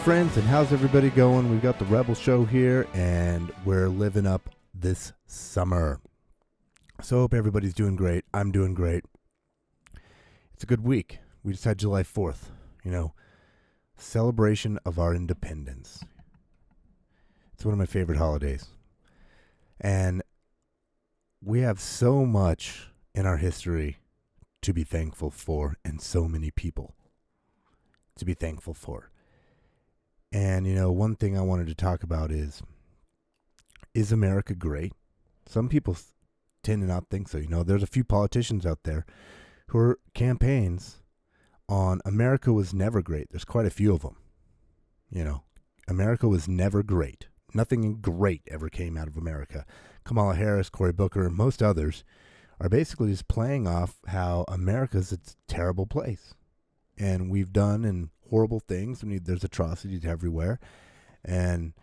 friends, and how's everybody going? We've got the Rebel Show here, and we're living up this summer. So I hope everybody's doing great. I'm doing great. It's a good week. We just had July 4th, celebration of our independence. It's one of my favorite holidays. And we have so much in our history to be thankful for, and so many people to be thankful for. And, one thing I wanted to talk about is America great? Some people tend to not think so. There's a few politicians out there who are campaigns on America was never great. There's quite a few of them. America was never great. Nothing great ever came out of America. Kamala Harris, Cory Booker, and most others are basically just playing off how America's a terrible place. And we've done horrible things. There's atrocities everywhere. And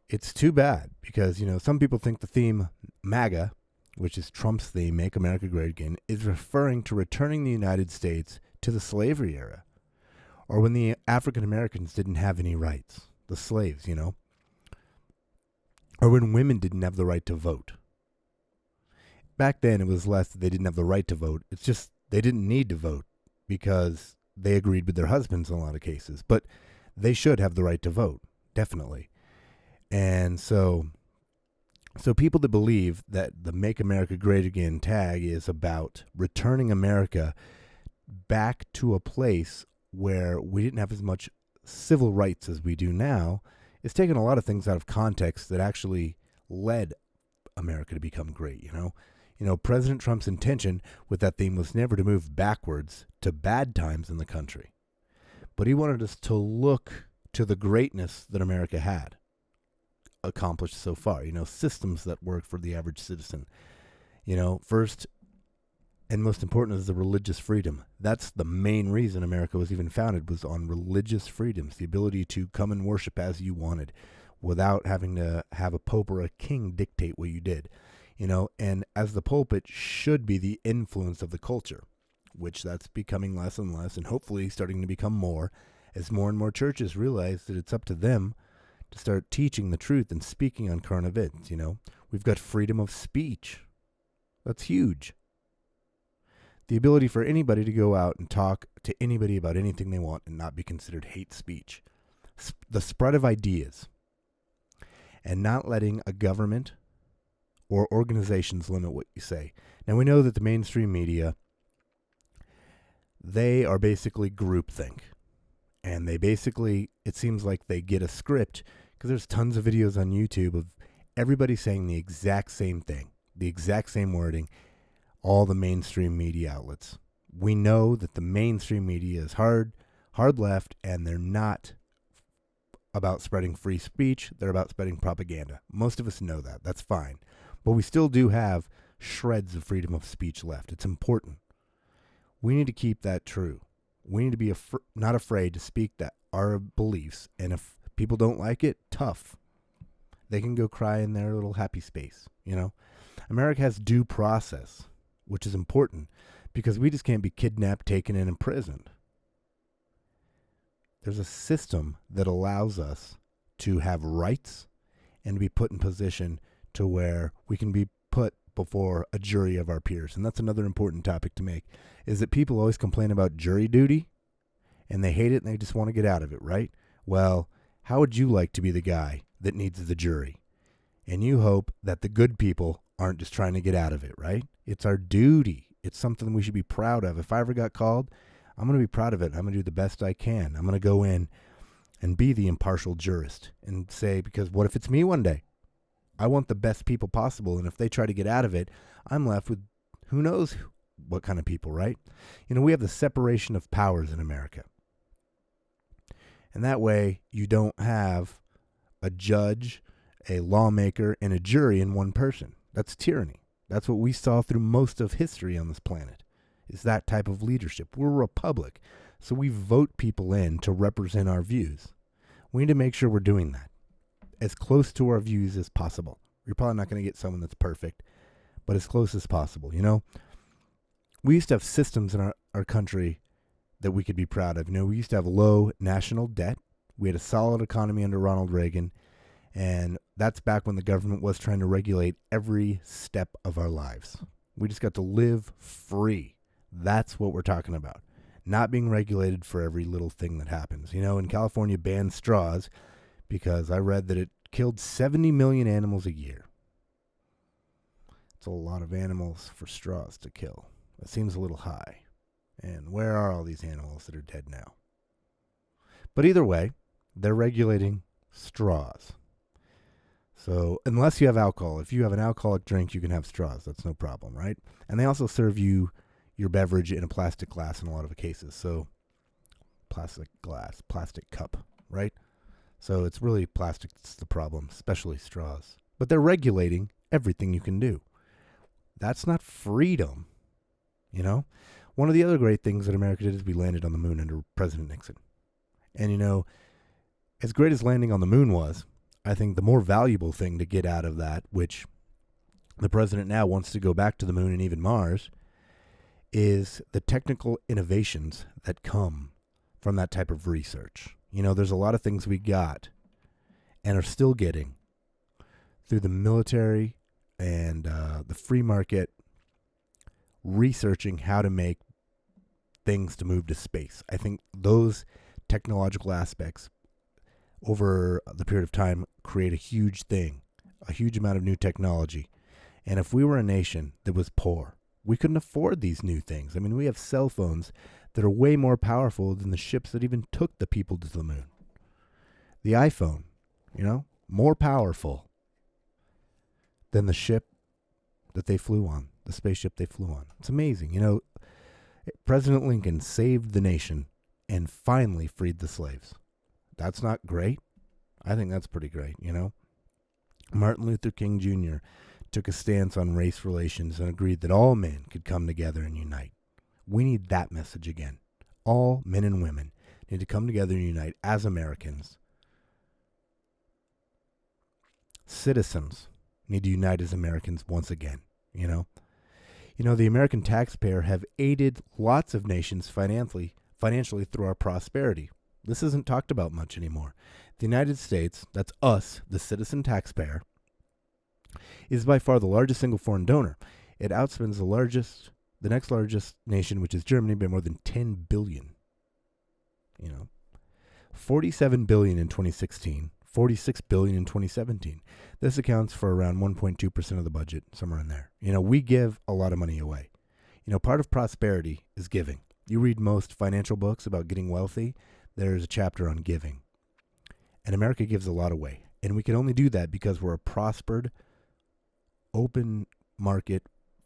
it's too bad because, some people think the theme MAGA, which is Trump's theme, Make America Great Again, is referring to returning the United States to the slavery era, or when the African Americans didn't have any rights, the slaves, or when women didn't have the right to vote. Back then, it was less that they didn't have the right to vote. It's just they didn't need to vote because they agreed with their husbands in a lot of cases. But they should have the right to vote, definitely. And so people that believe that the Make America Great Again tag is about returning America back to a place where we didn't have as much civil rights as we do now, is taking a lot of things out of context that actually led America to become great, President Trump's intention with that theme was never to move backwards to bad times in the country. But he wanted us to look to the greatness that America had accomplished so far, systems that work for the average citizen. First and most important is the religious freedom. That's the main reason America was even founded, was on religious freedoms, the ability to come and worship as you wanted without having to have a pope or a king dictate what you did. And as the pulpit should be the influence of the culture, which that's becoming less and less, and hopefully starting to become more as more and more churches realize that it's up to them to start teaching the truth and speaking on current events. We've got freedom of speech. That's huge. The ability for anybody to go out and talk to anybody about anything they want and not be considered hate speech. The spread of ideas. And not letting a government or organizations limit what you say. Now, we know that the mainstream media, they are basically groupthink. And they basically, it seems like they get a script, because there's tons of videos on YouTube of everybody saying the exact same thing, the exact same wording, all the mainstream media outlets. We know that the mainstream media is hard left, and they're not about spreading free speech. They're about spreading propaganda. Most of us know that. That's fine. But we still do have shreds of freedom of speech left. It's important. We need to keep that true. We need to be not afraid to speak our beliefs. And if people don't like it, tough. They can go cry in their little happy space. America has due process, which is important because we just can't be kidnapped, taken in, and imprisoned. There's a system that allows us to have rights and to be put in position to where we can be put before a jury of our peers. And that's another important topic to make, is that people always complain about jury duty and they hate it and they just want to get out of it, right? Well, how would you like to be the guy that needs the jury? And you hope that the good people aren't just trying to get out of it, right? It's our duty. It's something we should be proud of. If I ever got called, I'm going to be proud of it. I'm going to do the best I can. I'm going to go in and be the impartial jurist and say, because what if it's me one day? I want the best people possible. And if they try to get out of it, I'm left with who knows what kind of people, right? We have the separation of powers in America. And that way you don't have a judge, a lawmaker, and a jury in one person. That's tyranny. That's what we saw through most of history on this planet, is that type of leadership. We're a republic, so we vote people in to represent our views. We need to make sure we're doing that as close to our views as possible. You're probably not going to get someone that's perfect, but as close as possible. We used to have systems in our country that we could be proud of. We used to have low national debt. We had a solid economy under Ronald Reagan, and that's back when the government was trying to regulate every step of our lives. We just got to live free. That's what we're talking about. Not being regulated for every little thing that happens. In California banned straws because I read that it killed 70 million animals a year. It's a lot of animals for straws to kill. That seems a little high. And where are all these animals that are dead now? But either way, they're regulating straws. So unless you have alcohol, if you have an alcoholic drink, you can have straws. That's no problem, right? And they also serve you your beverage in a plastic glass in a lot of cases. So plastic glass, plastic cup, right? So it's really plastic that's the problem, especially straws. But they're regulating everything you can do. That's not freedom, One of the other great things that America did is we landed on the moon under President Nixon. And, as great as landing on the moon was, I think the more valuable thing to get out of that, which the president now wants to go back to the moon and even Mars, is the technical innovations that come from that type of research. There's a lot of things we got and are still getting through the military and the free market researching how to make things to move to space. I think those technological aspects over the period of time create a huge thing, a huge amount of new technology. And if we were a nation that was poor, we couldn't afford these new things. I mean, we have cell phones that are way more powerful than the ships that even took the people to the moon. The iPhone, more powerful than the ship that they flew on, the spaceship they flew on. It's amazing. President Lincoln saved the nation and finally freed the slaves. That's not great. I think that's pretty great, Martin Luther King Jr. took a stance on race relations and agreed that all men could come together and unite. We need that message again. All men and women need to come together and unite as Americans. Citizens need to unite as Americans once again, the American taxpayer have aided lots of nations financially through our prosperity. This isn't talked about much anymore. The United States, that's us, the citizen taxpayer, is by far the largest single foreign donor. It outspends the next largest nation, which is Germany, by more than $10 billion. $47 billion in 2016, $46 billion in 2017. This accounts for around 1.2% of the budget, somewhere in there. We give a lot of money away. Part of prosperity is giving. You read most financial books about getting wealthy, there's a chapter on giving. And America gives a lot away. And we can only do that because we're a prospered, open market,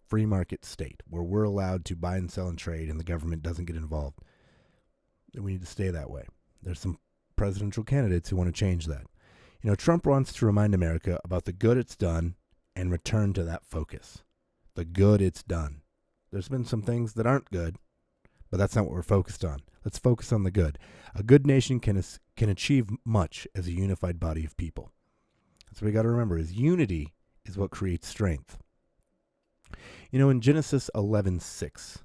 free market state where we're allowed to buy and sell and trade and the government doesn't get involved. And we need to stay that way. There's some presidential candidates who want to change that. Trump wants to remind America about the good it's done and return to that focus. The good it's done. There's been some things that aren't good, but that's not what we're focused on. Let's focus on the good. A good nation can achieve much as a unified body of people. That's what we got to remember, is unity is what creates strength. In Genesis 11:6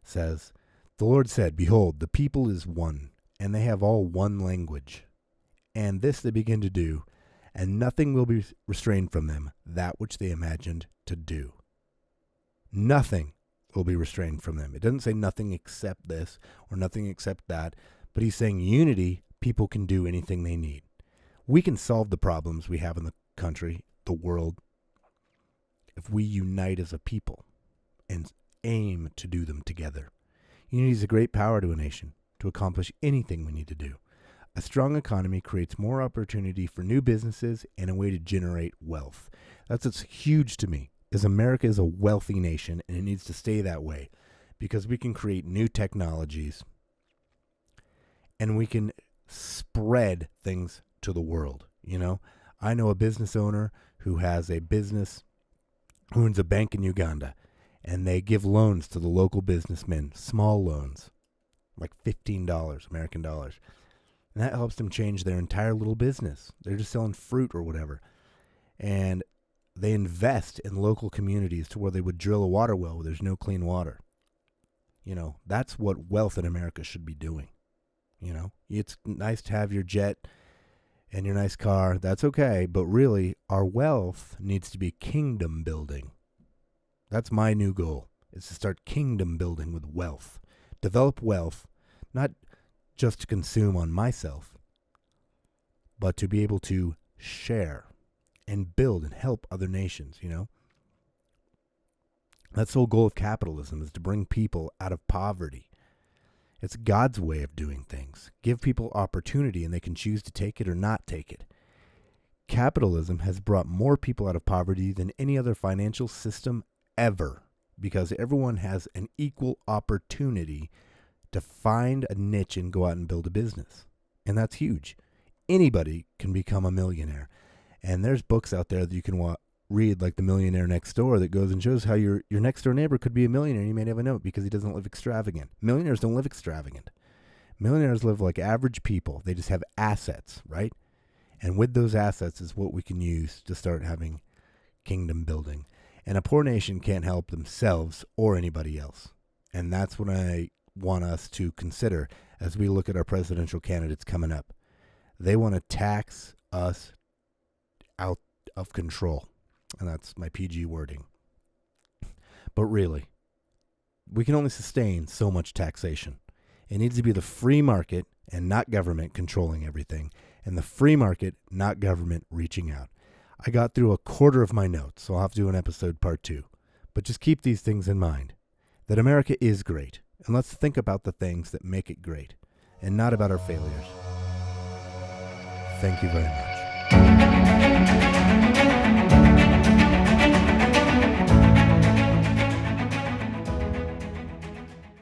says, "The Lord said, Behold, the people is one, and they have all one language. And this they begin to do, and nothing will be restrained from them, that which they imagined to do." Nothing will be restrained from them. It doesn't say nothing except this or nothing except that, but he's saying unity, people can do anything they need. We can solve the problems we have in the country, the world, if we unite as a people and aim to do them together. Unity is a great power to a nation to accomplish anything we need to do. A strong economy creates more opportunity for new businesses and a way to generate wealth. That's what's huge to me, is America is a wealthy nation, and it needs to stay that way because we can create new technologies and we can spread things to the world. I know a business owner who has a business, who owns a bank in Uganda, and they give loans to the local businessmen, small loans, like $15, American dollars. And that helps them change their entire little business. They're just selling fruit or whatever. And they invest in local communities to where they would drill a water well where there's no clean water. That's what wealth in America should be doing. It's nice to have your jet and your nice car. That's okay. But really, our wealth needs to be kingdom building. That's my new goal, is to start kingdom building with wealth. Develop wealth, not just to consume on myself, but to be able to share and build and help other nations, That's the whole goal of capitalism, is to bring people out of poverty. It's God's way of doing things. Give people opportunity and they can choose to take it or not take it. Capitalism has brought more people out of poverty than any other financial system ever, because everyone has an equal opportunity to find a niche and go out and build a business. And that's huge. Anybody can become a millionaire. And there's books out there that you can read, like The Millionaire Next Door, that goes and shows how your next door neighbor could be a millionaire. You may never know it because he doesn't live extravagant. Millionaires don't live extravagant. Millionaires live like average people. They just have assets, right? And with those assets is what we can use to start having kingdom building. And a poor nation can't help themselves or anybody else. And that's what I want us to consider as we look at our presidential candidates coming up. They want to tax us out of control. And that's my PG wording. But really, we can only sustain so much taxation. It needs to be the free market and not government controlling everything, and the free market, not government reaching out. I got through a quarter of my notes, so I'll have to do an episode part 2. But just keep these things in mind, that America is great, and let's think about the things that make it great, and not about our failures. Thank you very much.